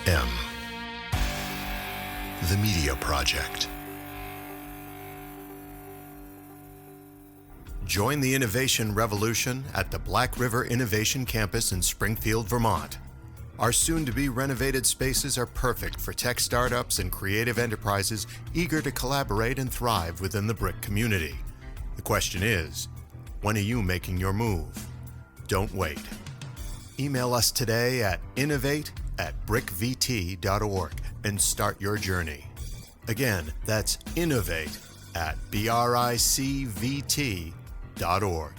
M. The Media Project. Join the innovation revolution at the Black River Innovation Campus in Springfield, Vermont. Our soon-to-be renovated spaces are perfect for tech startups and creative enterprises eager to collaborate and thrive within the BRIC community. The question is, when are you making your move? Don't wait. Email us today at innovate@bricvt.org and start your journey. Again, that's innovate@bricvt.org.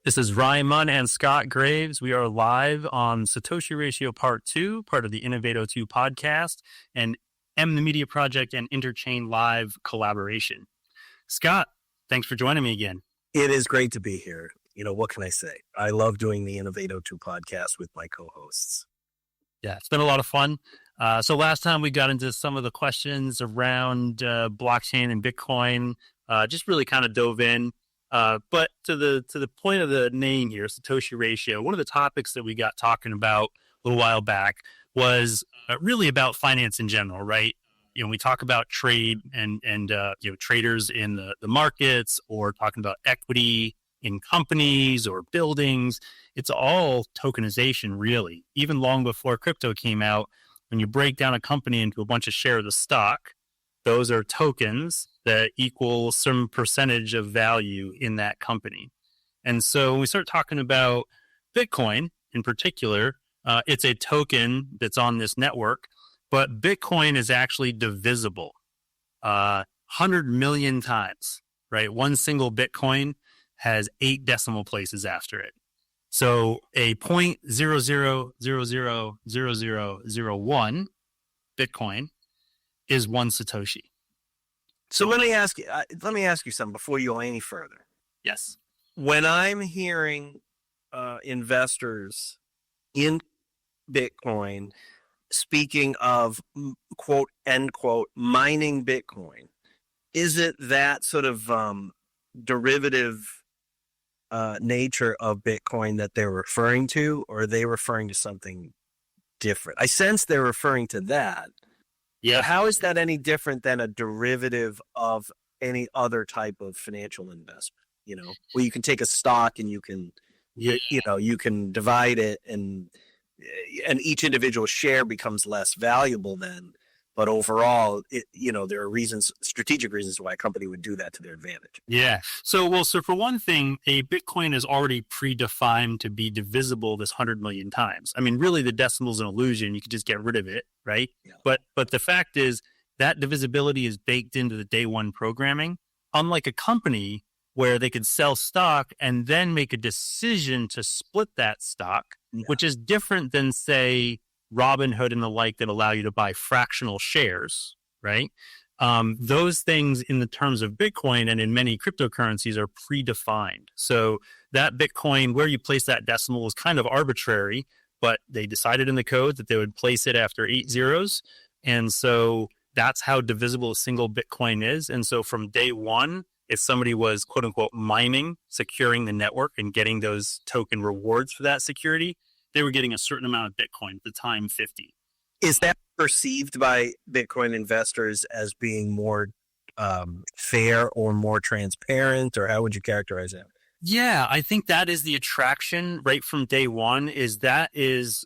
This is Ryan Munn and Scott Graves. We are live on Satoshi Ratio Part 2, part of the Innovate02 podcast, and M the Media Project and Interchain Live collaboration. Scott, thanks for joining me again. It is great to be here. What can I say? I love doing the Innovate02 podcast with my co-hosts. Yeah, it's been a lot of fun. So last time we got into some of the questions around blockchain and Bitcoin, just really kind of dove in. But to the point of the name here, Satoshi Ratio, one of the topics that we got talking about a little while back was really about finance in general, right? We talk about trade and traders in the markets, or talking about equity in companies or buildings. It's all tokenization, really. Even long before crypto came out, when you break down a company into a bunch of shares of stock, those are tokens that equal some percentage of value in that company. And so when we start talking about Bitcoin in particular, it's a token that's on this network, but Bitcoin is actually divisible 100 million times, right? One single Bitcoin has 8 decimal places after it. So a 0.00000001 Bitcoin is one Satoshi. So let me ask you something before you go any further. Yes. When I'm hearing investors in Bitcoin speaking of quote, end quote, mining Bitcoin, is it that sort of derivative nature of Bitcoin that they're referring to, or are they referring to something different? I sense they're referring to that. Yeah. How is that any different than a derivative of any other type of financial investment? Where you can take a stock and you can divide it, and each individual share becomes less valuable then. But overall, there are strategic reasons why a company would do that to their advantage. Yeah. So for one thing, a Bitcoin is already predefined to be divisible this 100 million times. I mean, really, the decimal is an illusion. You could just get rid of it, right? Yeah. But the fact is that divisibility is baked into the day one programming, unlike a company where they could sell stock and then make a decision to split that stock, which is different than, say, Robinhood and the like, that allow you to buy fractional shares, right? Those things in the terms of Bitcoin and in many cryptocurrencies are predefined. So that Bitcoin, where you place that decimal, is kind of arbitrary, but they decided in the code that they would place it after 8 zeros. And so that's how divisible a single Bitcoin is. And so from day one, if somebody was quote unquote mining, securing the network and getting those token rewards for that security, they were getting a certain amount of Bitcoin, at the time 50. Is that perceived by Bitcoin investors as being more fair or more transparent, or how would you characterize that? Yeah, I think that is the attraction right from day one. There's 2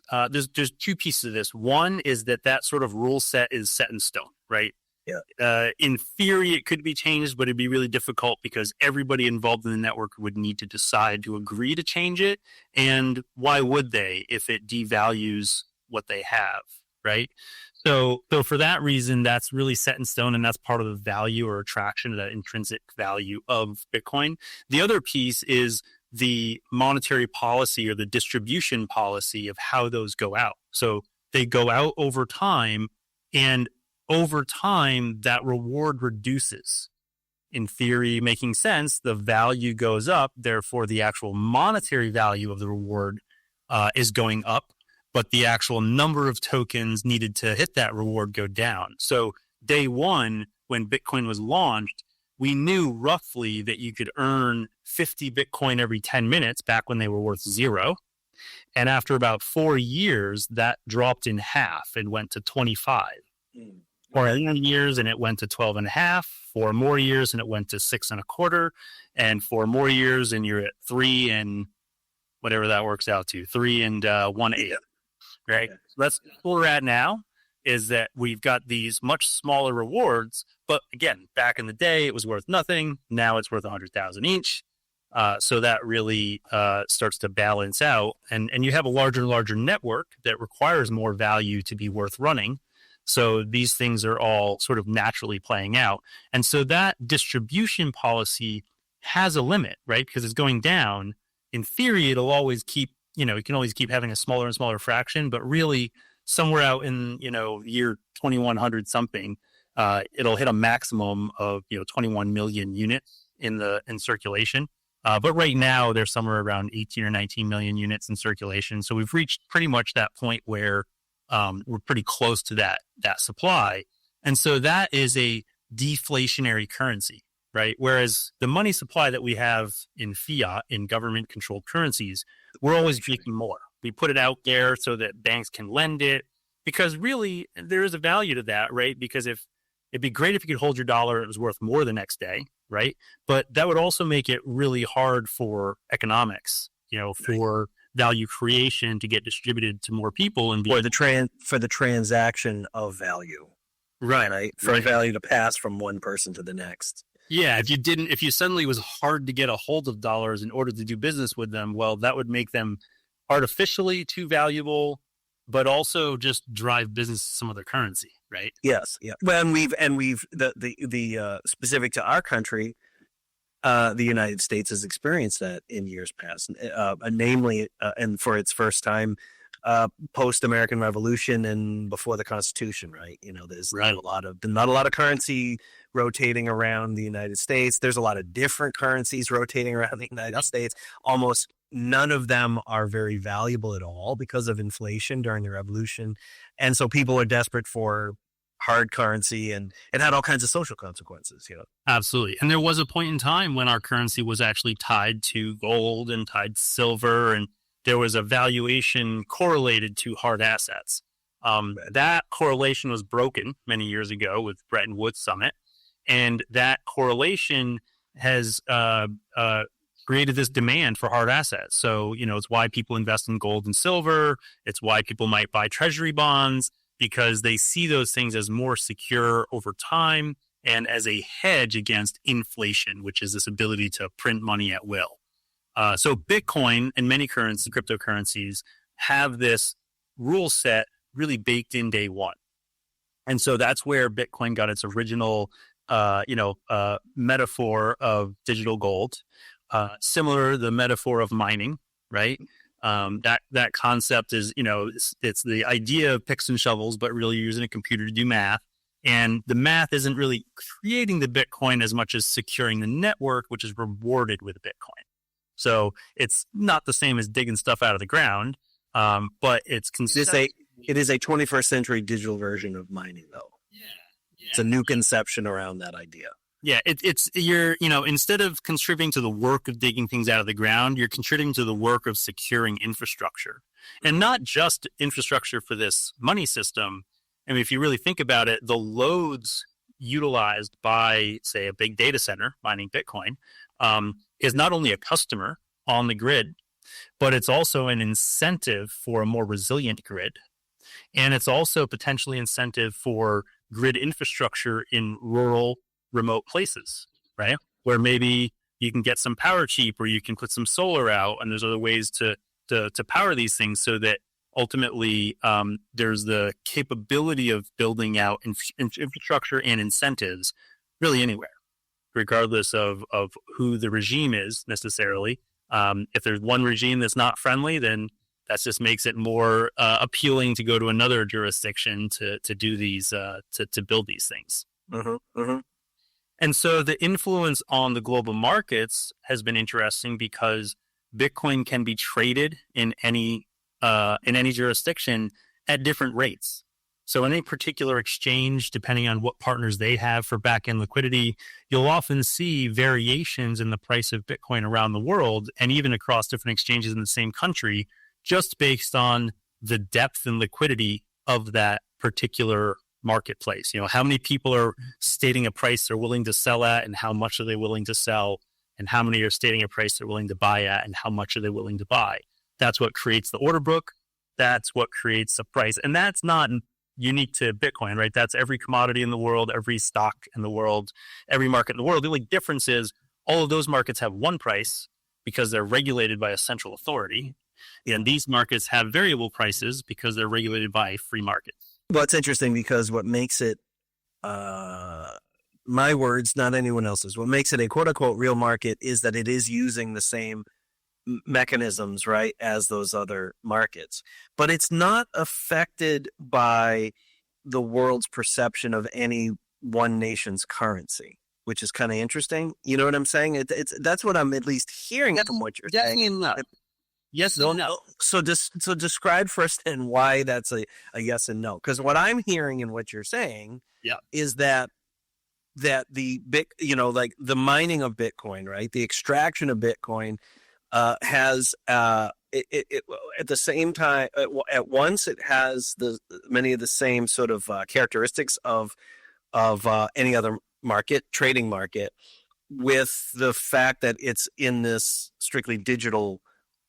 pieces of this. One is that sort of rule set is set in stone, right? Yeah. In theory, it could be changed, but it'd be really difficult because everybody involved in the network would need to decide to agree to change it. And why would they if it devalues what they have, right? So for that reason, that's really set in stone, and that's part of the value or attraction, that intrinsic value of Bitcoin. The other piece is the monetary policy or the distribution policy of how those go out. So they go out over time, and over time, that reward reduces. In theory, making sense, the value goes up. Therefore, the actual monetary value of the reward is going up, but the actual number of tokens needed to hit that reward go down. So day one, when Bitcoin was launched, we knew roughly that you could earn 50 Bitcoin every 10 minutes back when they were worth 0. And after about 4 years, that dropped in half and went to 25. 4 years and it went to 12 and a half. 4 more years and it went to 6 and a quarter. And 4 more years and you're at 3 and whatever that works out to, 3 and 1/8. Right? Okay. So that's where we're at now, is that we've got these much smaller rewards. But again, back in the day, it was worth nothing. Now it's worth 100,000 each. So that really starts to balance out. And you have a larger and larger network that requires more value to be worth running. So these things are all sort of naturally playing out. And so that distribution policy has a limit, right? Because it's going down. In theory, it'll always keep, you can always keep having a smaller and smaller fraction, but really somewhere out in, year 2100 something, it'll hit a maximum of, 21 million units in circulation. But right now there's somewhere around 18 or 19 million units in circulation. So we've reached pretty much that point where we're pretty close to that supply. And so that is a deflationary currency, right? Whereas the money supply that we have in fiat, in government controlled currencies, we're always making more. We put it out there so that banks can lend it, because really there is a value to that, right? Because it'd be great if you could hold your dollar and it was worth more the next day, right? But that would also make it really hard for economics, for value creation to get distributed to more people and for the transaction of value, right? For value to pass from one person to the next. Yeah, if you suddenly was hard to get a hold of dollars in order to do business with them, well, that would make them artificially too valuable, but also just drive business to some other currency, right? Yes, yeah. Well, and we've the specific to our country, the United States has experienced that in years past, namely, and for its first time, post-American Revolution and before the Constitution, right? There's not a lot of currency rotating around the United States. There's a lot of different currencies rotating around the United States. Almost none of them are very valuable at all because of inflation during the Revolution. And so people are desperate for hard currency, and it had all kinds of social consequences. Absolutely. And there was a point in time when our currency was actually tied to gold and tied to silver, and there was a valuation correlated to hard assets. That correlation was broken many years ago with Bretton Woods Summit, and that correlation has created this demand for hard assets. So, it's why people invest in gold and silver. It's why people might buy treasury bonds, because they see those things as more secure over time and as a hedge against inflation, which is this ability to print money at will. So Bitcoin and many cryptocurrencies have this rule set really baked in day one. And so that's where Bitcoin got its original, metaphor of digital gold. Similar, the metaphor of mining, right? That concept is, it's the idea of picks and shovels, but really using a computer to do math. And the math isn't really creating the Bitcoin as much as securing the network, which is rewarded with Bitcoin. So it's not the same as digging stuff out of the ground, but it's consistent. It is a 21st century digital version of mining, though. Yeah. It's a new conception around that idea. Yeah, you're instead of contributing to the work of digging things out of the ground, you're contributing to the work of securing infrastructure, and not just infrastructure for this money system. I mean, if you really think about it, the loads utilized by, say, a big data center mining Bitcoin is not only a customer on the grid, but it's also an incentive for a more resilient grid, and it's also potentially incentive for grid infrastructure in rural, remote places, right? Where maybe you can get some power cheap, or you can put some solar out, and there's other ways to power these things, so that ultimately there's the capability of building out infrastructure and incentives really anywhere, regardless of who the regime is necessarily. If there's one regime that's not friendly, then That just makes it more appealing to go to another jurisdiction to do these to build these things. And so the influence on the global markets has been interesting because Bitcoin can be traded in any jurisdiction at different rates. So in any particular exchange, depending on what partners they have for back-end liquidity, you'll often see variations in the price of Bitcoin around the world and even across different exchanges in the same country, just based on the depth and liquidity of that particular marketplace. How many people are stating a price they're willing to sell at, and how much are they willing to sell, and how many are stating a price they're willing to buy at, and how much are they willing to buy. That's what creates the order book. That's what creates the price. And that's not unique to Bitcoin, right? That's every commodity in the world, every stock in the world, every market in the world. The only difference is all of those markets have one price because they're regulated by a central authority. And these markets have variable prices because they're regulated by free markets. Well, it's interesting because what makes it, my words, not anyone else's, what makes it a quote unquote real market is that it is using the same mechanisms, right, as those other markets. But it's not affected by the world's perception of any one nation's currency, which is kind of interesting. You know what I'm saying? That's what I'm at least hearing from what you're saying. Yes, no. So describe first and why that's a yes and no. Because what I'm hearing in what you're saying is that the like the mining of Bitcoin, right? The extraction of Bitcoin has at the same time at once it has many of the same sort of characteristics of any other trading market, with the fact that it's in this strictly digital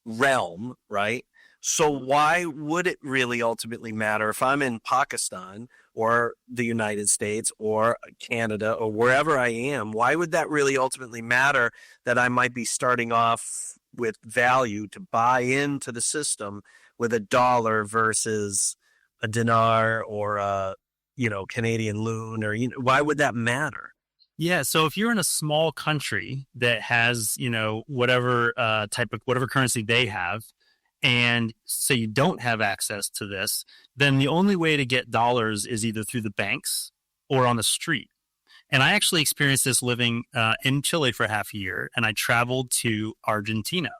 realm, right? So why would it really ultimately matter if I'm in Pakistan or the United States or Canada or wherever I am? Why would that really ultimately matter that I might be starting off with value to buy into the system with $1 versus a dinar or a Canadian loon, or why would that matter? Yeah, so if you're in a small country that has whatever whatever currency they have, and so you don't have access to this, then the only way to get dollars is either through the banks or on the street. And I actually experienced this living in Chile for half a year, and I traveled to Argentina.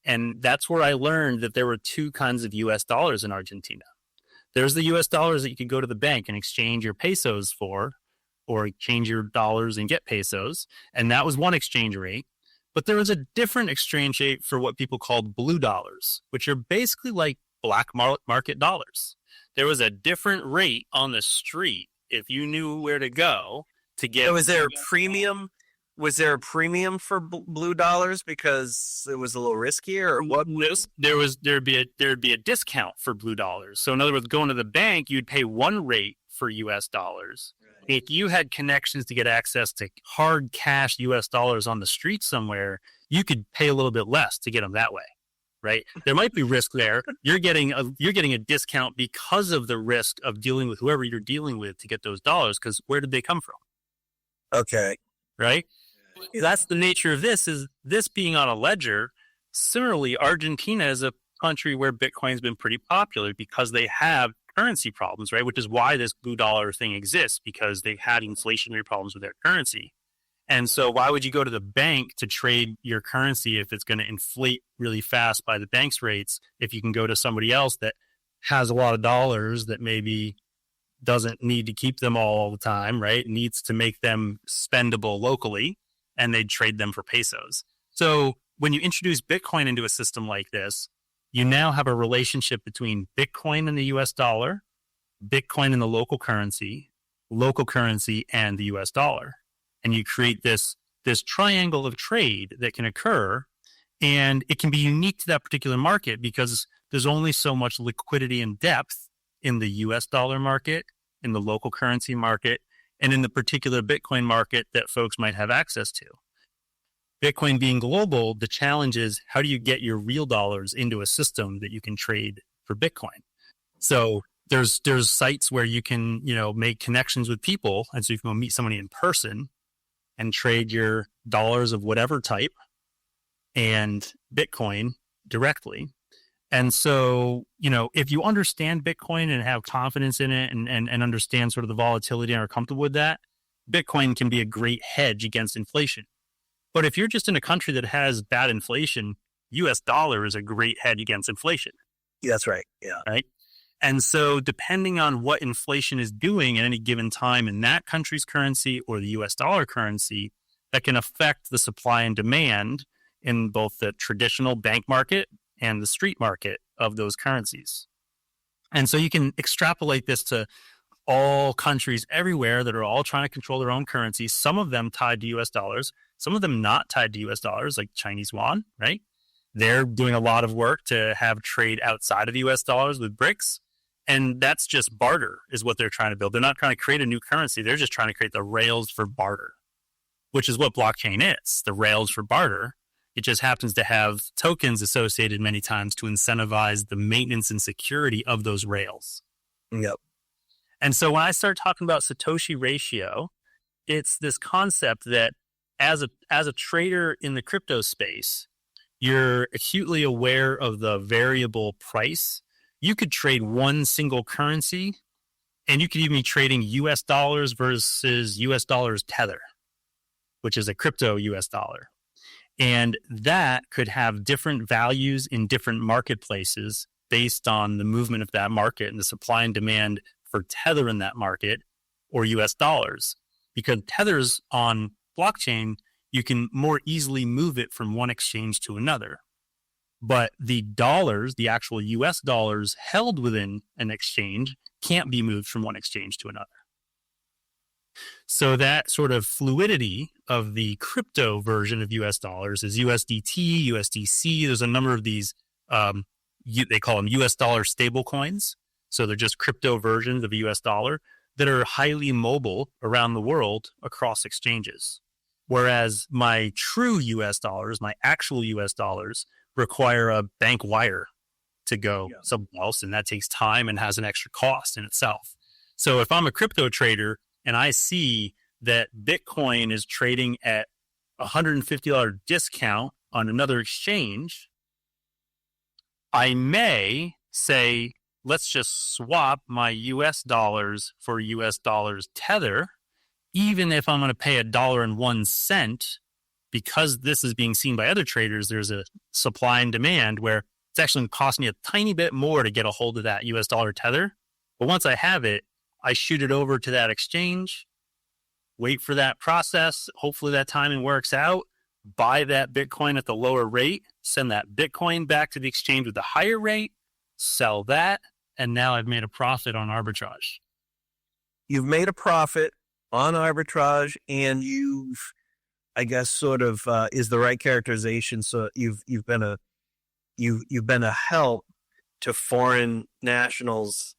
And that's where I learned that there were two kinds of US dollars in Argentina. There's the US dollars that you could go to the bank and exchange your pesos for, or exchange your dollars and get pesos. And that was one exchange rate. But there was a different exchange rate for what people called blue dollars, which are basically like black market dollars. There was a different rate on the street if you knew where to go to get. So was there a premium? Was there a premium for blue dollars because it was a little riskier, or what? There'd be a discount for blue dollars. So in other words, going to the bank, you'd pay one rate for US dollars. Right. If you had connections to get access to hard cash US dollars on the street somewhere, you could pay a little bit less to get them that way. Right? There might be risk there. You're getting a discount because of the risk of dealing with whoever you're dealing with to get those dollars, because where did they come from? Okay. Right? That's the nature of this, is this being on a ledger. Similarly, Argentina is a country where Bitcoin's been pretty popular because they have currency problems, right? Which is why this blue dollar thing exists, because they had inflationary problems with their currency. And so why would you go to the bank to trade your currency if it's going to inflate really fast by the bank's rates, if you can go to somebody else that has a lot of dollars that maybe doesn't need to keep them all the time, right? Needs to make them spendable locally, and they'd trade them for pesos. So when you introduce Bitcoin into a system like this, you now have a relationship between Bitcoin and the US dollar, Bitcoin and the local currency, and the US dollar. And you create this triangle of trade that can occur, and it can be unique to that particular market because there's only so much liquidity and depth in the US dollar market, in the local currency market, and in the particular Bitcoin market that folks might have access to. Bitcoin being global, the challenge is, how do you get your real dollars into a system that you can trade for Bitcoin? So there's sites where you can, make connections with people. And so you can go meet somebody in person and trade your dollars of whatever type and Bitcoin directly. And so, if you understand Bitcoin and have confidence in it and understand sort of the volatility and are comfortable with that, Bitcoin can be a great hedge against inflation. But if you're just in a country that has bad inflation, US dollar is a great hedge against inflation. Yeah, that's right. Yeah. Right. And so depending on what inflation is doing at any given time in that country's currency or the US dollar currency, that can affect the supply and demand in both the traditional bank market and the street market of those currencies. And so you can extrapolate this to all countries everywhere that are all trying to control their own currencies, some of them tied to US dollars, some of them not tied to US dollars, like Chinese yuan, right? They're doing a lot of work to have trade outside of US dollars with BRICS. And that's just barter is what they're trying to build. They're not trying to create a new currency. They're just trying to create the rails for barter, which is what blockchain is, the rails for barter. It just happens to have tokens associated many times to incentivize the maintenance and security of those rails. Yep. And so when I start talking about Satoshi ratio, it's this concept that as a trader in the crypto space, you're acutely aware of the variable price. You could trade one single currency, and you could even be trading US dollars versus US dollars tether, which is a crypto US dollar. And that could have different values in different marketplaces based on the movement of that market and the supply and demand for tether in that market or US dollars. Because tethers on blockchain, you can more easily move it from one exchange to another. But the dollars, the actual US dollars held within an exchange, can't be moved from one exchange to another. So that sort of fluidity of the crypto version of US dollars is USDT, USDC. There's a number of these, they call them US dollar stable coins. So they're just crypto versions of US dollar that are highly mobile around the world across exchanges. Whereas my true US dollars, my actual US dollars, require a bank wire to go somewhere else, and that takes time and has an extra cost in itself. So if I'm a crypto trader and I see that Bitcoin is trading at $150 discount on another exchange, I may say, let's just swap my US dollars for US dollars tether, even if I'm going to pay $1.01, because this is being seen by other traders. There's a supply and demand where it's actually going to cost me a tiny bit more to get a hold of that US dollar tether. But once I have it, I shoot it over to that exchange, wait for that process. Hopefully that timing works out, buy that Bitcoin at the lower rate, send that Bitcoin back to the exchange with the higher rate, sell that, and now I've made a profit on arbitrage. You've made a profit on arbitrage, and you've, I guess, sort of is the right characterization. So you've been a help to foreign nationals,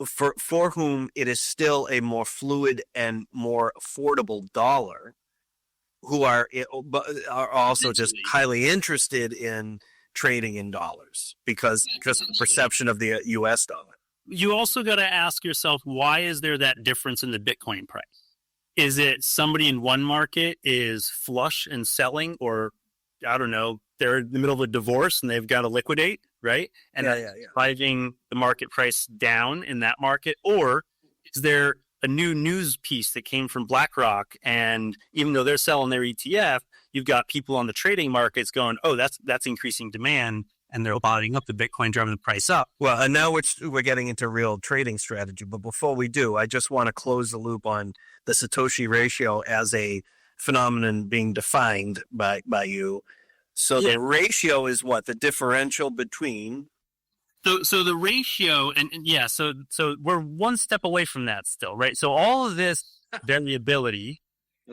for whom it is still a more fluid and more affordable dollar, who are also just highly interested in trading in dollars because just the perception of the US dollar. You also got to ask yourself, why is there that difference in the Bitcoin price? Is it somebody in one market is flush and selling, or I don't know, they're in the middle of a divorce and they've got to liquidate, right? And driving the market price down in that market? Or is there a new news piece that came from BlackRock, and even though they're selling their ETF, you've got people on the trading markets going, oh, that's increasing demand, and they're buying up the Bitcoin, driving the price up. Well, and now we're getting into real trading strategy. But before we do, I just want to close the loop on the Satoshi ratio as a phenomenon being defined by you. So the ratio is what? The differential between... So the ratio, so we're one step away from that still, right? So all of this variability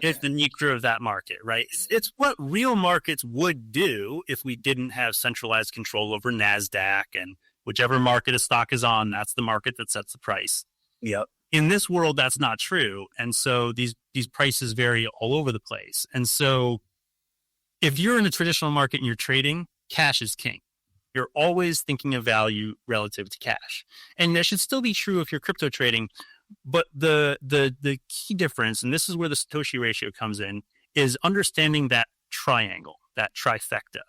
is the nature of that market, right? It's what real markets would do if we didn't have centralized control over NASDAQ, and whichever market a stock is on, that's the market that sets the price. Yep. In this world, that's not true. And so these prices vary all over the place. And so if you're in a traditional market and you're trading, cash is king. You're always thinking of value relative to cash. And that should still be true if you're crypto trading. But the key difference, and this is where the Satoshi ratio comes in, is understanding that triangle, that trifecta.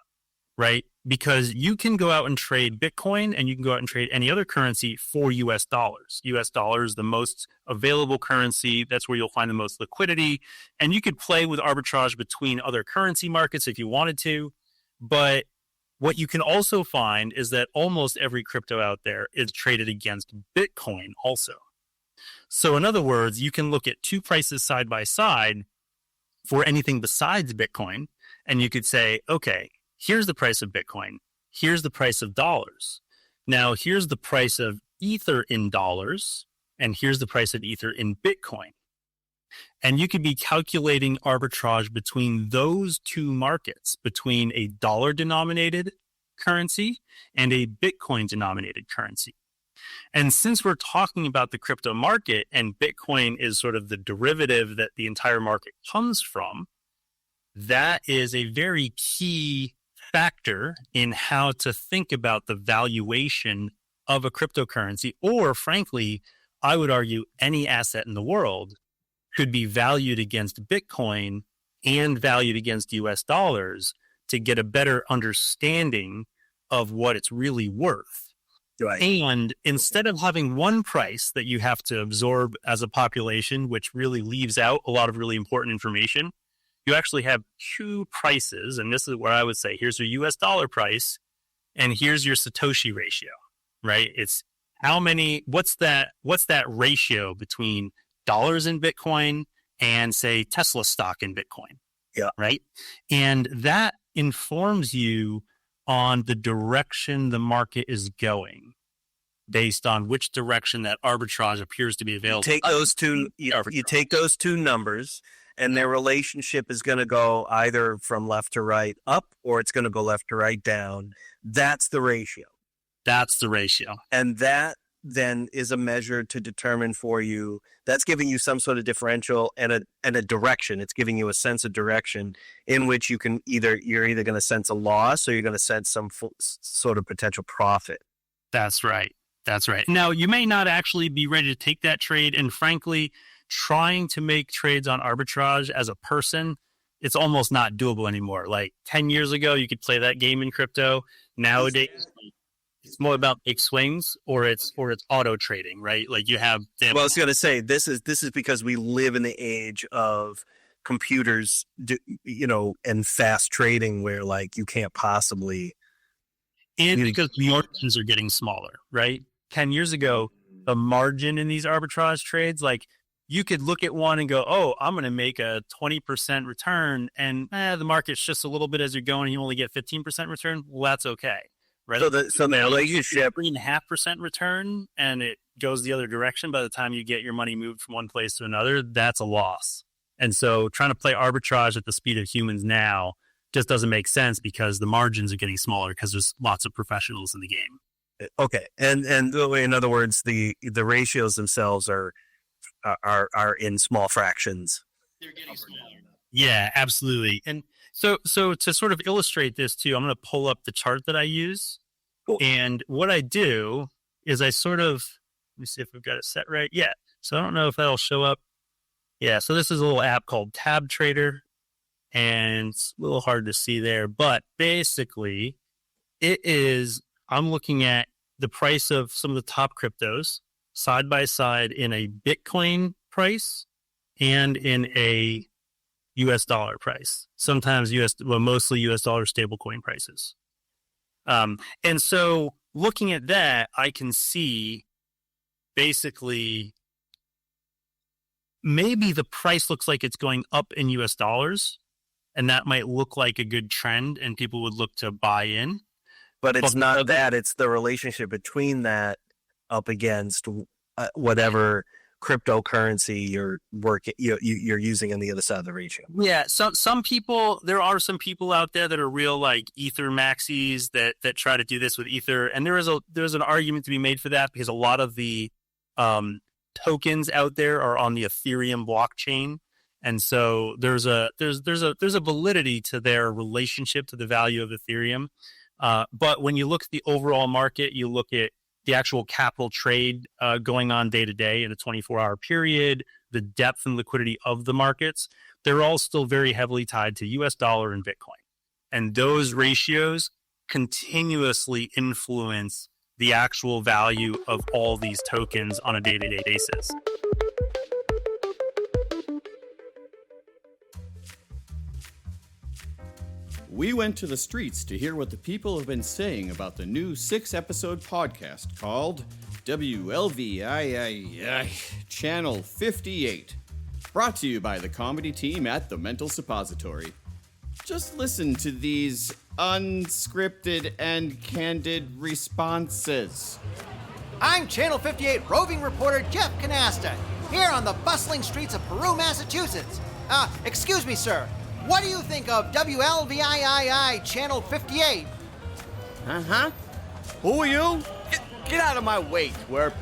right? Because you can go out and trade Bitcoin and you can go out and trade any other currency for US dollars. US dollar is the most available currency. That's where you'll find the most liquidity. And you could play with arbitrage between other currency markets if you wanted to. But what you can also find is that almost every crypto out there is traded against Bitcoin also. So in other words, you can look at two prices side by side for anything besides Bitcoin. And you could say, okay, here's the price of Bitcoin. Here's the price of dollars. Now, here's the price of Ether in dollars. And here's the price of Ether in Bitcoin. And you could be calculating arbitrage between those two markets, between a dollar-denominated currency and a Bitcoin-denominated currency. And since we're talking about the crypto market and Bitcoin is sort of the derivative that the entire market comes from, that is a very key factor in how to think about the valuation of a cryptocurrency, or frankly, I would argue any asset in the world could be valued against Bitcoin and valued against US dollars to get a better understanding of what it's really worth. Right. And instead of having one price that you have to absorb as a population, which really leaves out a lot of really important information, you actually have two prices. And this is where I would say, here's your US dollar price and here's your Satoshi ratio, right? It's what's that ratio between dollars in Bitcoin and say Tesla stock in Bitcoin? Yeah. Right. And that informs you on the direction the market is going based on which direction that arbitrage appears to be available. Take those two, you take those two numbers and their relationship is going to go either from left to right up, or it's going to go left to right down. That's the ratio. That's the ratio. And that then is a measure to determine for you, that's giving you some sort of differential and a direction. It's giving you a sense of direction in which you're either going to sense a loss or you're going to sense some sort of potential profit. That's right. That's right. Now, you may not actually be ready to take that trade. And frankly, trying to make trades on arbitrage as a person, it's almost not doable anymore. Like 10 years ago, you could play that game in crypto. Nowadays, it's more about big swings or it's auto trading, right? Like you have. Well, I was going to say this is because we live in the age of computers, and fast trading, where like you can't possibly. And because the margins are getting smaller, right? 10 years ago, the margin in these arbitrage trades, like you could look at one and go, oh, I'm going to make a 20% return, and the market's just a little bit as you're going, you only get 15% return. Well, that's okay. Right. So the relationship 3.5% return and it goes the other direction. By the time you get your money moved from one place to another, that's a loss. And so trying to play arbitrage at the speed of humans now just doesn't make sense because the margins are getting smaller because there's lots of professionals in the game. Okay. And in other words, the ratios themselves are in small fractions. They're getting smaller. Yeah, absolutely. And so to sort of illustrate this too, I'm going to pull up the chart that I use. Cool. And what I do is I sort of, let me see if we've got it set right. Yeah. So I don't know if that'll show up. Yeah. So this is a little app called Tab Trader, and it's a little hard to see there, but basically I'm looking at the price of some of the top cryptos side by side in a Bitcoin price and in a US dollar price, sometimes mostly US dollar stablecoin prices. And so looking at that, I can see basically maybe the price looks like it's going up in US dollars, and that might look like a good trend and people would look to buy in. But it's not that, it's the relationship between that up against whatever cryptocurrency you're using on the other side of the ratio. Yeah, there are some people out there that are real like Ether maxis that try to do this with Ether, and there's an argument to be made for that because a lot of the tokens out there are on the Ethereum blockchain, and so there's a validity to their relationship to the value of Ethereum. But when you look at the overall market, you look at the actual capital trade going on day to day in a 24-hour period, the depth and liquidity of the markets, they're all still very heavily tied to US dollar and Bitcoin. And those ratios continuously influence the actual value of all these tokens on a day-to-day basis. We went to the streets to hear what the people have been saying about the new 6-episode podcast called WLVII Channel 58, brought to you by the comedy team at The Mental Suppository. Just listen to these unscripted and candid responses. I'm Channel 58 roving reporter Jeff Canasta, here on the bustling streets of Peru, Massachusetts. Excuse me, sir. What do you think of WLVII Channel 58? Uh-huh. Who are you? Get out of my way, twerp.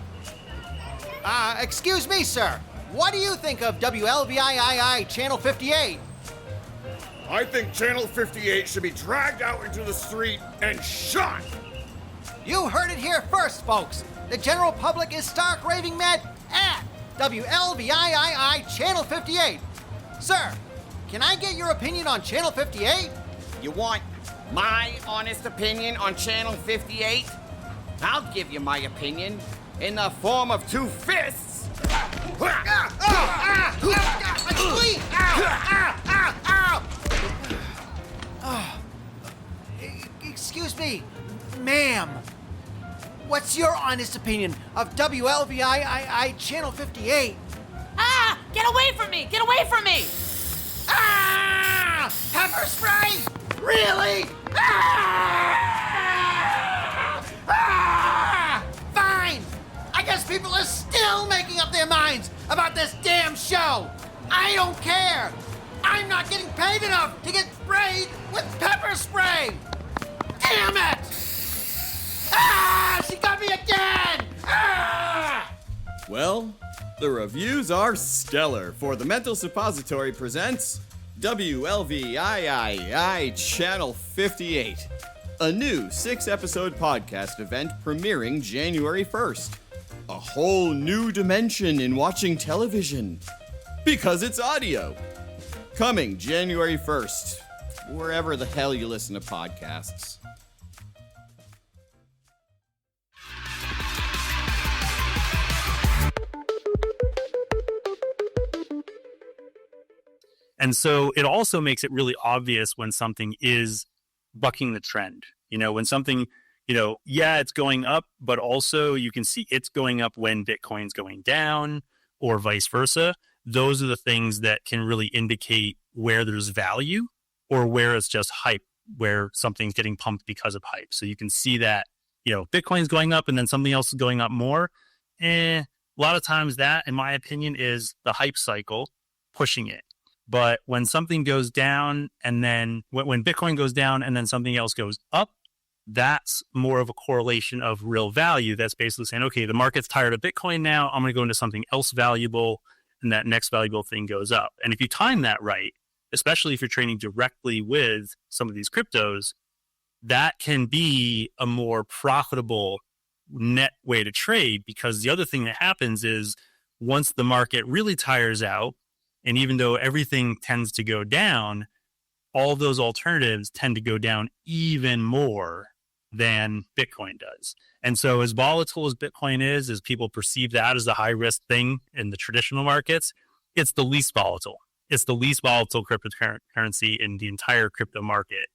Excuse me, sir. What do you think of WLVII Channel 58? I think Channel 58 should be dragged out into the street and shot! You heard it here first, folks. The general public is stark raving mad at WLVII Channel 58. Sir, can I get your opinion on Channel 58? You want my honest opinion on Channel 58? I'll give you my opinion in the form of 2 fists. Excuse me, ma'am. What's your honest opinion of WLVII Channel 58? Ah! Get away from me! Get away from me! Ah! Pepper spray? Really? Ah! Ah! Fine. I guess people are still making up their minds about this damn show. I don't care. I'm not getting paid enough to get sprayed with pepper spray. Damn it! Ah! She got me again! Ah! Well, the reviews are stellar for The Mental Suppository presents WLVII Channel 58, a new 6-episode podcast event premiering January 1st. A whole new dimension in watching television, because it's audio. Coming January 1st, wherever the hell you listen to podcasts. And so it also makes it really obvious when something is bucking the trend. You know, when something, it's going up, but also you can see it's going up when Bitcoin's going down or vice versa. Those are the things that can really indicate where there's value or where it's just hype, where something's getting pumped because of hype. So you can see that, Bitcoin's going up and then something else is going up more. A lot of times that, in my opinion, is the hype cycle pushing it. But when something goes down and then when Bitcoin goes down and then something else goes up, that's more of a correlation of real value. That's basically saying, okay, the market's tired of Bitcoin now. I'm going to go into something else valuable, and that next valuable thing goes up. And if you time that right, especially if you're trading directly with some of these cryptos, that can be a more profitable net way to trade, because the other thing that happens is once the market really tires out, and even though everything tends to go down, all of those alternatives tend to go down even more than Bitcoin does. And so as volatile as Bitcoin is, as people perceive that as a high risk thing in the traditional markets, it's the least volatile. It's the least volatile cryptocurrency in the entire crypto market.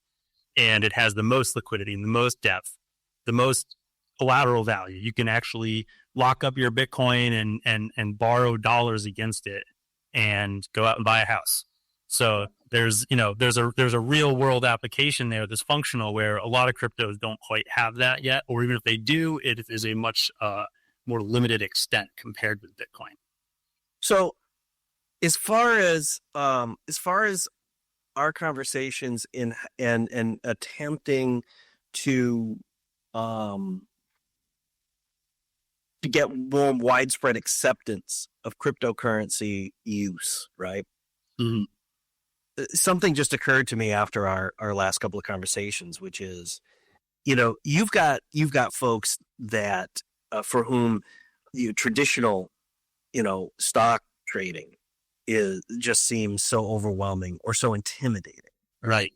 And it has the most liquidity and the most depth, the most collateral value. You can actually lock up your Bitcoin and borrow dollars against it and go out and buy a house. So there's a real world application there that's functional, where a lot of cryptos don't quite have that yet, or even if they do, it is a much more limited extent compared with Bitcoin. So as far as our conversations in and attempting to get more widespread acceptance of cryptocurrency use, right? Mm-hmm. Something just occurred to me after our last couple of conversations, which is, you've got folks that for whom traditional, stock trading just seems so overwhelming or so intimidating. Right.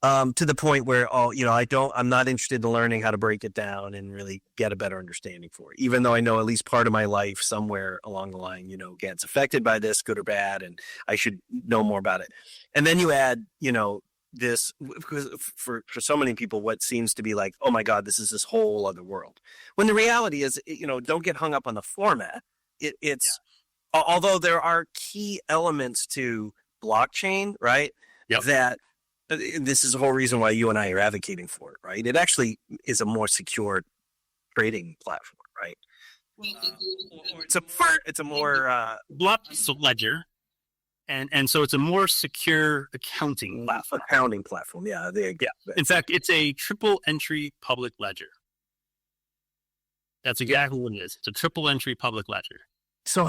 To the point where, I'm not interested in learning how to break it down and really get a better understanding for it, even though I know at least part of my life somewhere along the line, gets affected by this, good or bad, and I should know more about it. And then you add, this, because for so many people, what seems to be like, oh my God, this is this whole other world. When the reality is, don't get hung up on the format. Although there are key elements to blockchain, right? Yep. That this is the whole reason why you and I are advocating for it, right? It actually is a more secure trading platform, right? It's a more ledger. And so it's a more secure accounting platform. Yeah. There you go. Yeah. In fact, it's a triple entry public ledger. That's exactly what it is. It's a triple entry public ledger. So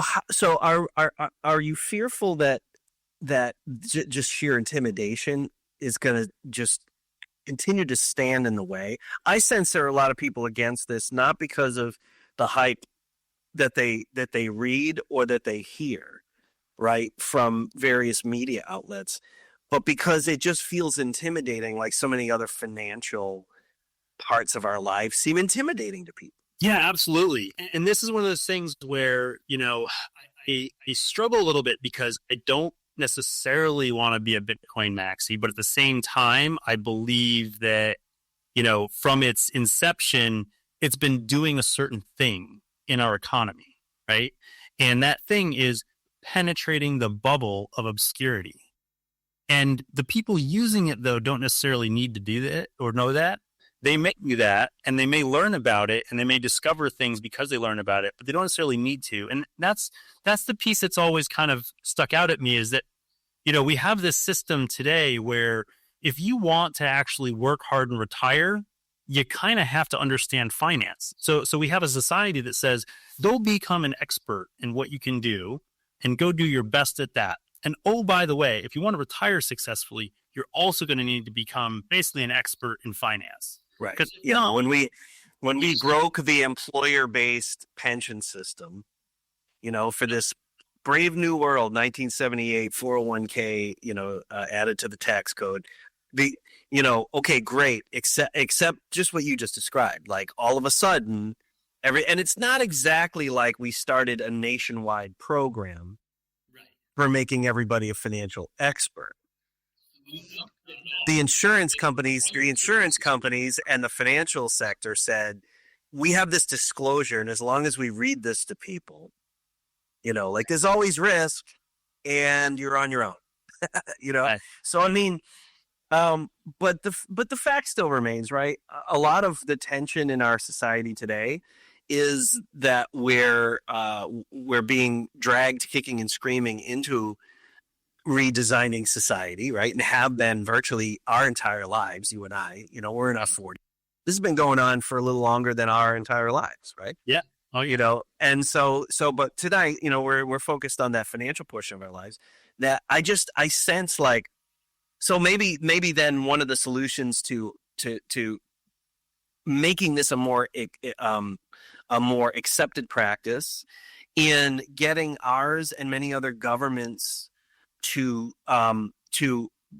are you fearful that just sheer intimidation is going to just continue to stand in the way? I sense there are a lot of people against this, not because of the hype that they read or that they hear, right, from various media outlets, but because it just feels intimidating, like so many other financial parts of our lives seem intimidating to people. Yeah, absolutely. And this is one of those things where, I struggle a little bit because I don't necessarily want to be a Bitcoin maxi, but at the same time, I believe that, from its inception, it's been doing a certain thing in our economy, right? And that thing is penetrating the bubble of obscurity. And the people using it, though, don't necessarily need to do that or know that. They may do that, and they may learn about it, and they may discover things because they learn about it, but they don't necessarily need to. And that's the piece that's always kind of stuck out at me, is that, we have this system today where if you want to actually work hard and retire, you kind of have to understand finance. So we have a society that says, go become an expert in what you can do and go do your best at that. And oh, by the way, if you want to retire successfully, you're also going to need to become basically an expert in finance. Right. Because, when we broke the employer-based pension system, for this brave new world, 1978 401k, added to the tax code, okay, great, except just what you just described. Like all of a sudden, and it's not exactly like we started a nationwide program for making everybody a financial expert. The insurance companies and the financial sector said, we have this disclosure, and as long as we read this to people, there's always risk and you're on your own. Right. So I mean, but the fact still remains, right? A lot of the tension in our society today is that we're being dragged kicking and screaming into redesigning society, right? And have been virtually our entire lives, you and I, we're in our 40s. This has been going on for a little longer than our entire lives, right? Yeah. Oh, and so, but tonight, we're focused on that financial portion of our lives that I sense like, so maybe then one of the solutions to making this a more accepted practice in getting ours and many other governments to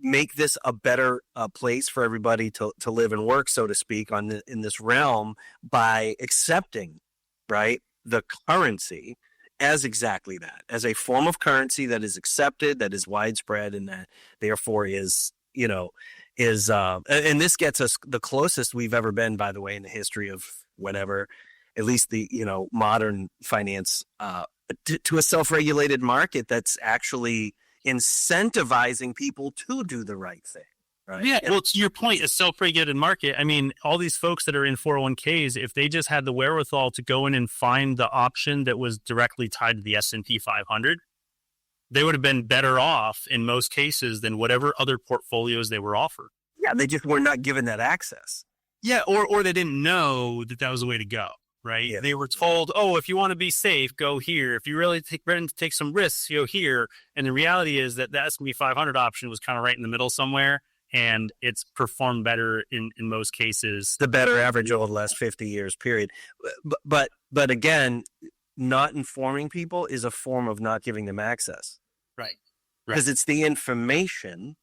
make this a better place for everybody to live and work, so to speak, in this realm by accepting, right, the currency as exactly that, as a form of currency that is accepted, that is widespread, and that therefore is and this gets us the closest we've ever been, by the way, in the history of whatever, at least the modern finance, to a self-regulated market that's actually incentivizing people to do the right thing, right? Yeah, well, to your point, a self-regulated market, I mean, all these folks that are in 401ks, if they just had the wherewithal to go in and find the option that was directly tied to the S&P 500, they would have been better off in most cases than whatever other portfolios they were offered. Yeah, they just were not given that access. Yeah, or they didn't know that was the way to go. Right. Yeah. They were told, oh, if you want to be safe, go here. If you really ready to take some risks, go here. And the reality is that the S&P 500 option was kind of right in the middle somewhere, and it's performed better in most cases. The better average over the last 50 years, period. But again, not informing people is a form of not giving them access. Right. Because it's the information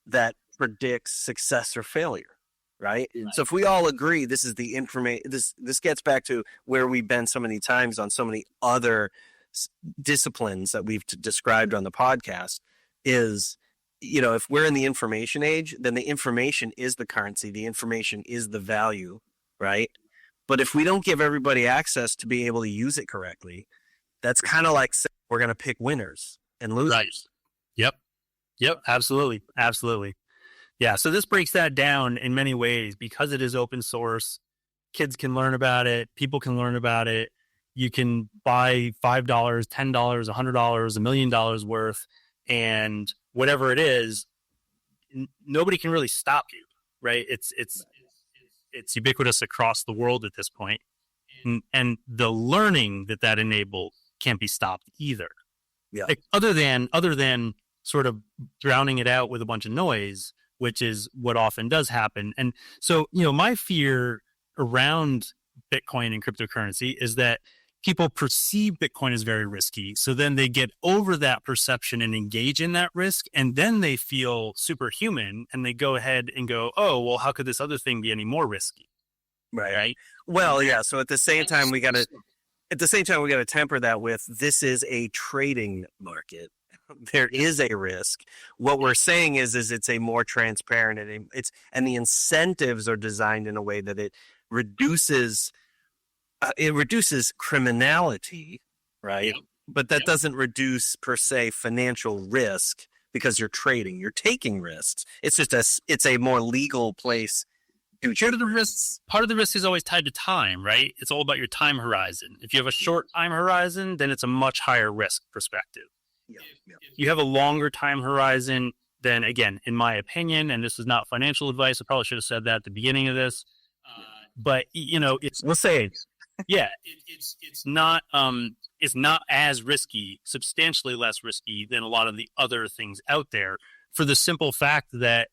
that predicts success or failure, right? So if we all agree this is the information, this gets back to where we've been so many times on so many other disciplines that we've described on the podcast is, if we're in the information age, then the information is the currency, the information is the value, right? But if we don't give everybody access to be able to use it correctly, that's kind of like saying we're going to pick winners and losers. Right. Yep. Absolutely. Yeah. So this breaks that down in many ways because it is open source. Kids can learn about it. People can learn about it. You can buy $5, $10, $100, $1 million worth, and whatever it is, nobody can really stop you, right? It's ubiquitous across the world at this point. And the learning that enabled can't be stopped either. Yeah. Like, other than sort of drowning it out with a bunch of noise, which is what often does happen. And so, my fear around Bitcoin and cryptocurrency is that people perceive Bitcoin as very risky. So then they get over that perception and engage in that risk. And then they feel superhuman and they go ahead and go, oh, well, how could this other thing be any more risky? Right. Well, yeah. So at the same time, we got to temper that with, this is a trading market. There is a risk. What we're saying is it's a more transparent, and the incentives are designed in a way that it reduces criminality, right? Yep. But that doesn't reduce per se financial risk, because you're trading, you're taking risks. It's just it's a more legal place. Part of the risk is always tied to time, right? It's all about your time horizon. If you have a short time horizon, then it's a much higher risk perspective. If you have a longer time horizon, then again, in my opinion, and this is not financial advice, I probably should have said that at the beginning of this, but we'll say it. Yeah, it's not as risky, substantially less risky than a lot of the other things out there, for the simple fact that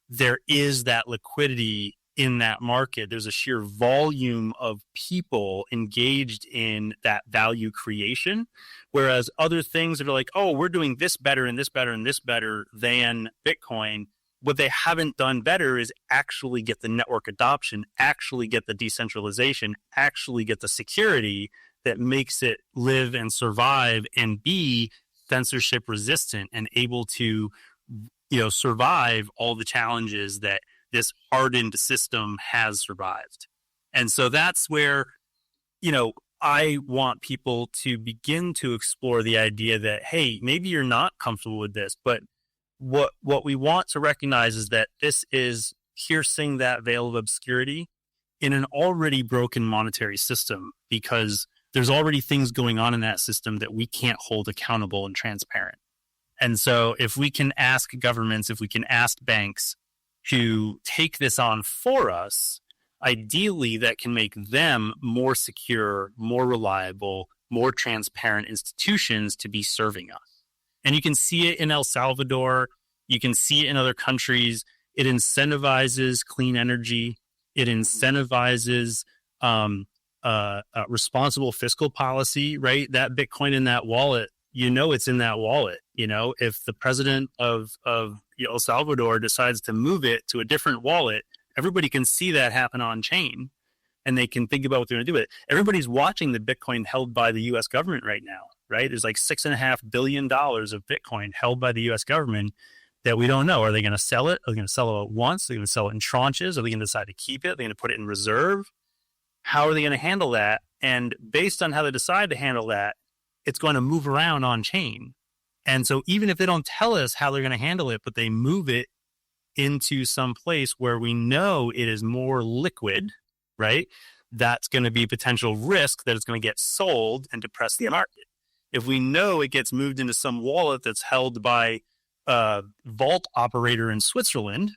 there is that liquidity in that market. There's a sheer volume of people engaged in that value creation, whereas other things that are like, oh, we're doing this better and this better and this better than Bitcoin, what they haven't done better is actually get the network adoption, actually get the decentralization, actually get the security that makes it live and survive and be censorship resistant and able to, survive all the challenges that this hardened system has survived. And so that's where, I want people to begin to explore the idea that, hey, maybe you're not comfortable with this, but what we want to recognize is that this is piercing that veil of obscurity in an already broken monetary system, because there's already things going on in that system that we can't hold accountable and transparent. And so if we can ask governments, if we can ask banks to take this on for us, ideally that can make them more secure, more reliable, more transparent institutions to be serving us. And you can see it in El Salvador. You can see it in other countries. It incentivizes clean energy. It incentivizes responsible fiscal policy, right? That Bitcoin in that wallet, it's in that wallet. If the president of El Salvador decides to move it to a different wallet, everybody can see that happen on chain, and they can think about what they're going to do with it. Everybody's watching the Bitcoin held by the U.S. government right now, right? There's like $6.5 billion of Bitcoin held by the U.S. government that we don't know. Are they going to sell it? Are they going to sell it at once? Are they going to sell it in tranches? Are they going to decide to keep it? Are they going to put it in reserve? How are they going to handle that? And based on how they decide to handle that, it's going to move around on chain. And so even if they don't tell us how they're going to handle it, but they move it into some place where we know it is more liquid, right? That's going to be potential risk that it's going to get sold and depress the market. If we know it gets moved into some wallet that's held by a vault operator in Switzerland,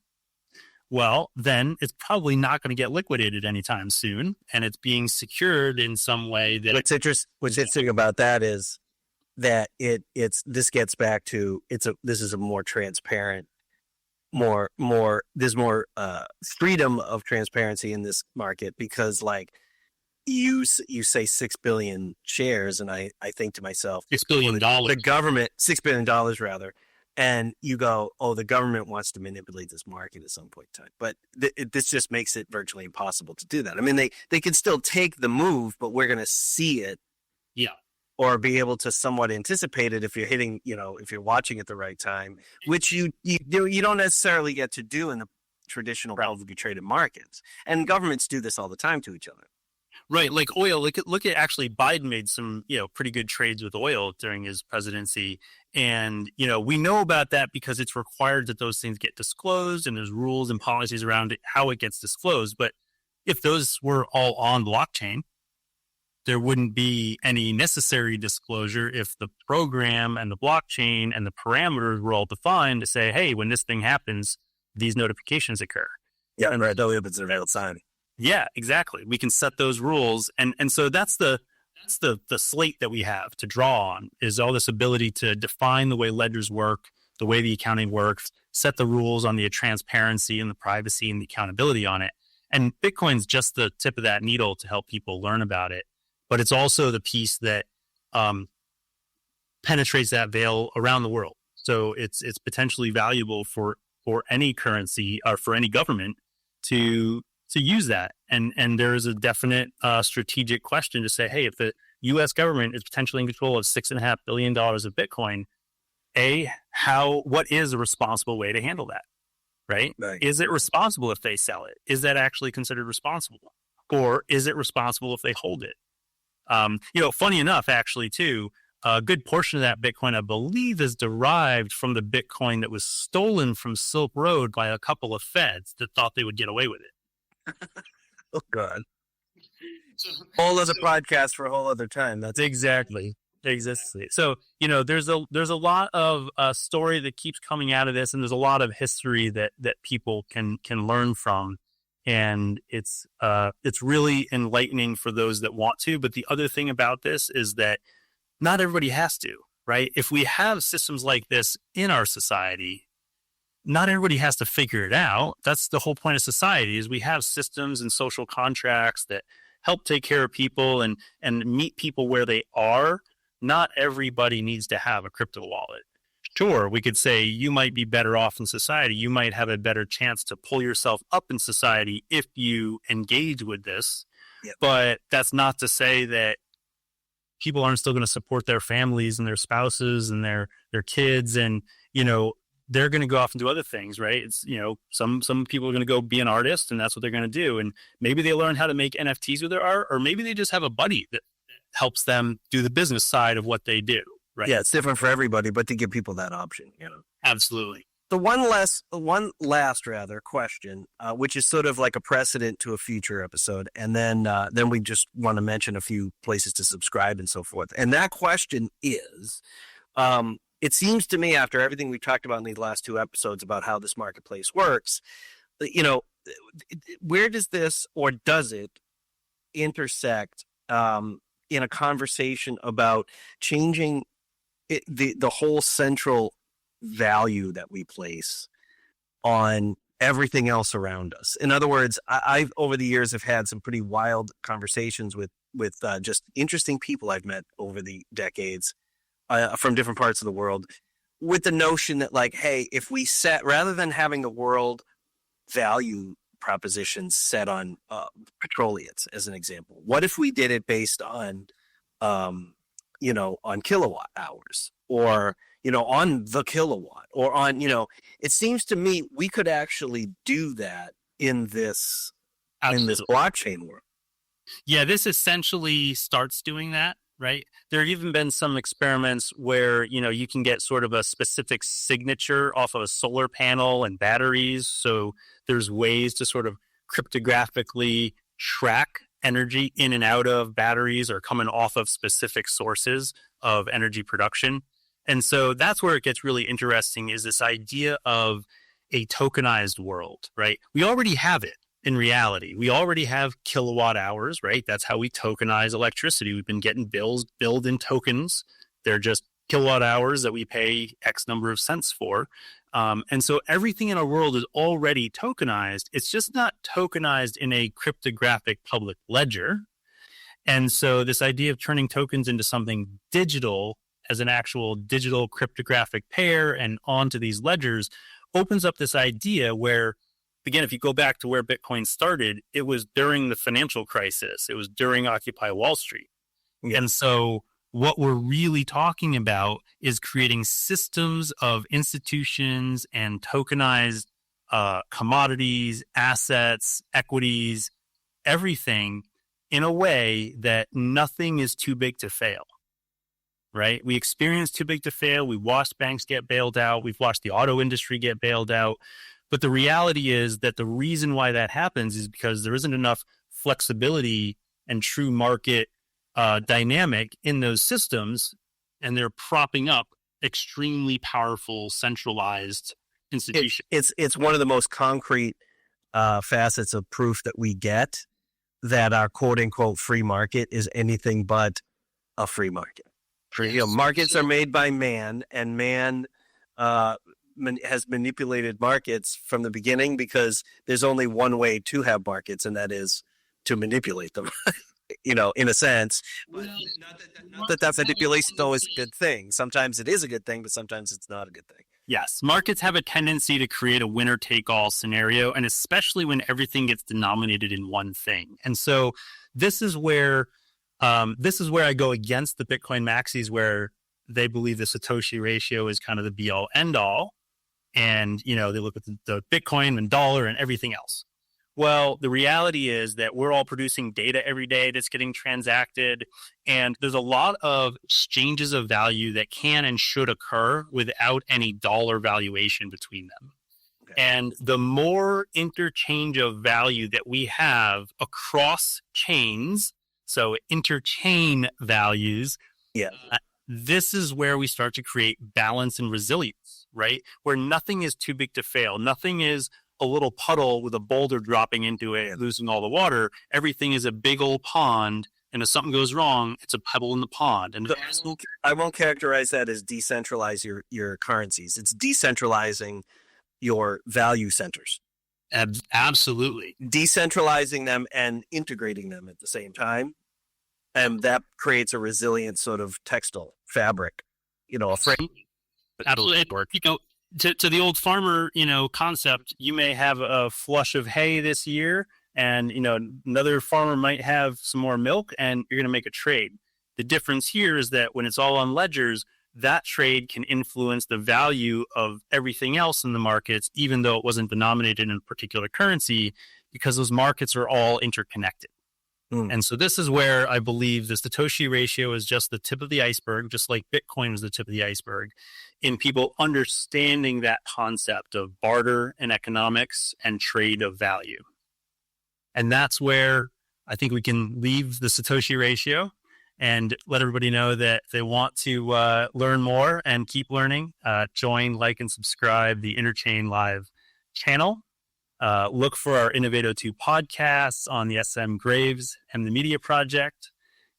well, then it's probably not going to get liquidated anytime soon, and it's being secured in some way that. What's interesting about that is that this gets back to this is a more transparent, there's more freedom of transparency in this market, because like you say 6 billion shares, and I think to myself, $6 billion. The government, $6 billion rather. And you go, oh, the government wants to manipulate this market at some point in time. But this just makes it virtually impossible to do that. I mean, they can still take the move, but we're going to see it. Yeah. Or be able to somewhat anticipate it if you're hitting, if you're watching at the right time, which you don't necessarily get to do in the traditional publicly traded markets. And governments do this all the time to each other. Right, like oil. Look at actually Biden made some pretty good trades with oil during his presidency, and we know about that because it's required that those things get disclosed, and there's rules and policies around it, how it gets disclosed. But if those were all on blockchain, there wouldn't be any necessary disclosure if the program and the blockchain and the parameters were all defined to say, hey, when this thing happens, these notifications occur. Yeah, and right, that way it's a real sign. Yeah, exactly. We can set those rules, and so that's the slate that we have to draw on, is all this ability to define the way ledgers work, the way the accounting works, set the rules on the transparency and the privacy and the accountability on it. And Bitcoin's just the tip of that needle to help people learn about it, but it's also the piece that penetrates that veil around the world. So it's potentially valuable for any currency or for any government to use that. And there is a definite strategic question to say, hey, if the U.S. government is potentially in control of $6.5 billion of Bitcoin, what is a responsible way to handle that? Right? Is it responsible if they sell it? Is that actually considered responsible? Or is it responsible if they hold it? Funny enough, actually, too, a good portion of that Bitcoin, I believe, is derived from the Bitcoin that was stolen from Silk Road by a couple of feds that thought they would get away with it. Oh God! Whole other podcast for a whole other time. That's exactly. So there's a lot of story that keeps coming out of this, and there's a lot of history that people can learn from, and it's really enlightening for those that want to. But the other thing about this is that not everybody has to, right? If we have systems like this in our society, not everybody has to figure it out. That's the whole point of society, is we have systems and social contracts that help take care of people and meet people where they are. Not everybody needs to have a crypto wallet. Sure, we could say you might be better off in society. You might have a better chance to pull yourself up in society if you engage with this. Yep. But that's not to say that people aren't still going to support their families and their spouses and their kids, and they're going to go off and do other things, right? It's, some people are going to go be an artist, and that's what they're going to do. And maybe they learn how to make NFTs with their art, or maybe they just have a buddy that helps them do the business side of what they do, right? Yeah, it's different for everybody, but to give people that option, Absolutely. The one last question, which is sort of like a precedent to a future episode. And then we just want to mention a few places to subscribe and so forth. And that question is, it seems to me, after everything we talked about in these last two episodes about how this marketplace works, where does this, or does it, intersect in a conversation about changing the whole central value that we place on everything else around us? In other words, I've over the years have had some pretty wild conversations with just interesting people I've met over the decades from different parts of the world, with the notion that, like, hey, if we rather than having a world value proposition set on petroleum, as an example, what if we did it based on on kilowatt hours, or on the kilowatt, or on it seems to me we could actually do that in this blockchain world. Yeah, this essentially starts doing that, right? There have even been some experiments where, you can get sort of a specific signature off of a solar panel and batteries. So there's ways to sort of cryptographically track energy in and out of batteries or coming off of specific sources of energy production. And so that's where it gets really interesting, is this idea of a tokenized world, right? We already have it. In reality, we already have kilowatt hours, right? That's how we tokenize electricity. We've been getting bills billed in tokens. They're just kilowatt hours that we pay X number of cents for. And so everything in our world is already tokenized. It's just not tokenized in a cryptographic public ledger. And so this idea of turning tokens into something digital as an actual digital cryptographic pair and onto these ledgers opens up this idea where, again, if you go back to where Bitcoin started, it was during the financial crisis. It was during Occupy Wall Street. Yeah. And so what we're really talking about is creating systems of institutions and tokenized commodities, assets, equities, everything in a way that nothing is too big to fail, right? We experienced too big to fail. We watched banks get bailed out. We've watched the auto industry get bailed out. But the reality is that the reason why that happens is because there isn't enough flexibility and true market dynamic in those systems, and they're propping up extremely powerful centralized institutions. It's one of the most concrete facets of proof that we get that our quote unquote free market is anything but a free market. Markets are made by man, and man has manipulated markets from the beginning because there's only one way to have markets, and that is to manipulate them. In a sense, not that manipulation is always a good thing. Sometimes it is a good thing, but sometimes it's not a good thing. Yes, markets have a tendency to create a winner-take-all scenario, and especially when everything gets denominated in one thing. And so this is where I go against the Bitcoin maxis, where they believe the Satoshi ratio is kind of the be-all, end-all, and they look at the Bitcoin and dollar and everything else. Well, the reality is that we're all producing data every day that's getting transacted, and there's a lot of exchanges of value that can and should occur without any dollar valuation between them. Okay. And the more interchange of value that we have across chains, so interchain values, this is where we start to create balance and resilience, right? Where nothing is too big to fail. Nothing is a little puddle with a boulder dropping into it, losing all the water. Everything is a big old pond, and if something goes wrong, it's a pebble in the pond. And I won't characterize that as decentralize your currencies. It's decentralizing your value centers. Absolutely. Decentralizing them and integrating them at the same time. And that creates a resilient sort of textile fabric, a frame. Absolutely. To the old farmer, concept, you may have a flush of hay this year, and, another farmer might have some more milk, and you're going to make a trade. The difference here is that when it's all on ledgers, that trade can influence the value of everything else in the markets, even though it wasn't denominated in a particular currency, because those markets are all interconnected. And so this is where I believe the Satoshi ratio is just the tip of the iceberg, just like Bitcoin is the tip of the iceberg, in people understanding that concept of barter and economics and trade of value. And that's where I think we can leave the Satoshi ratio and let everybody know that if they want to learn more and keep learning, join, like, and subscribe the Interchain Live channel. Look for our Innovato2 podcasts on the SM Graves and the Media Project,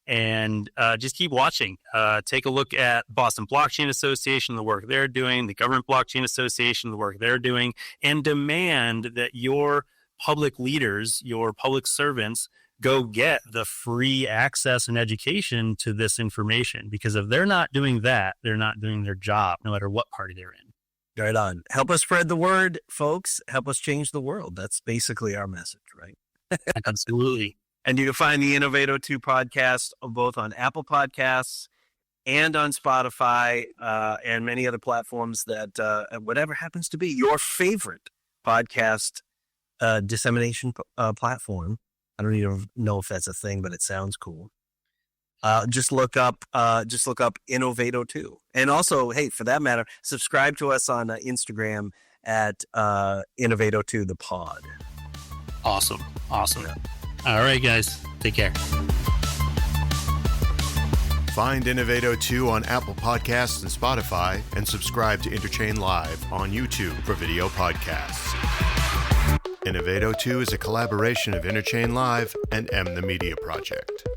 and just keep watching. Take a look at Boston Blockchain Association, the work they're doing, the Government Blockchain Association, the work they're doing, and demand that your public leaders, your public servants, go get the free access and education to this information, because if they're not doing that, they're not doing their job, no matter what party they're in. Right on. Help us spread the word, folks. Help us change the world. That's basically our message, right? Absolutely. And you can find the Innovato2 podcast both on Apple Podcasts and on Spotify and many other platforms that whatever happens to be your favorite podcast dissemination platform. I don't even know if that's a thing, but it sounds cool. Just look up Innovato2. And also, hey, for that matter, subscribe to us on Instagram at Innovato2 the pod. Awesome. Yeah. All right, guys. Take care. Find Innovato2 on Apple Podcasts and Spotify, and subscribe to Interchain Live on YouTube for video podcasts. Innovato2 is a collaboration of Interchain Live and M the Media Project.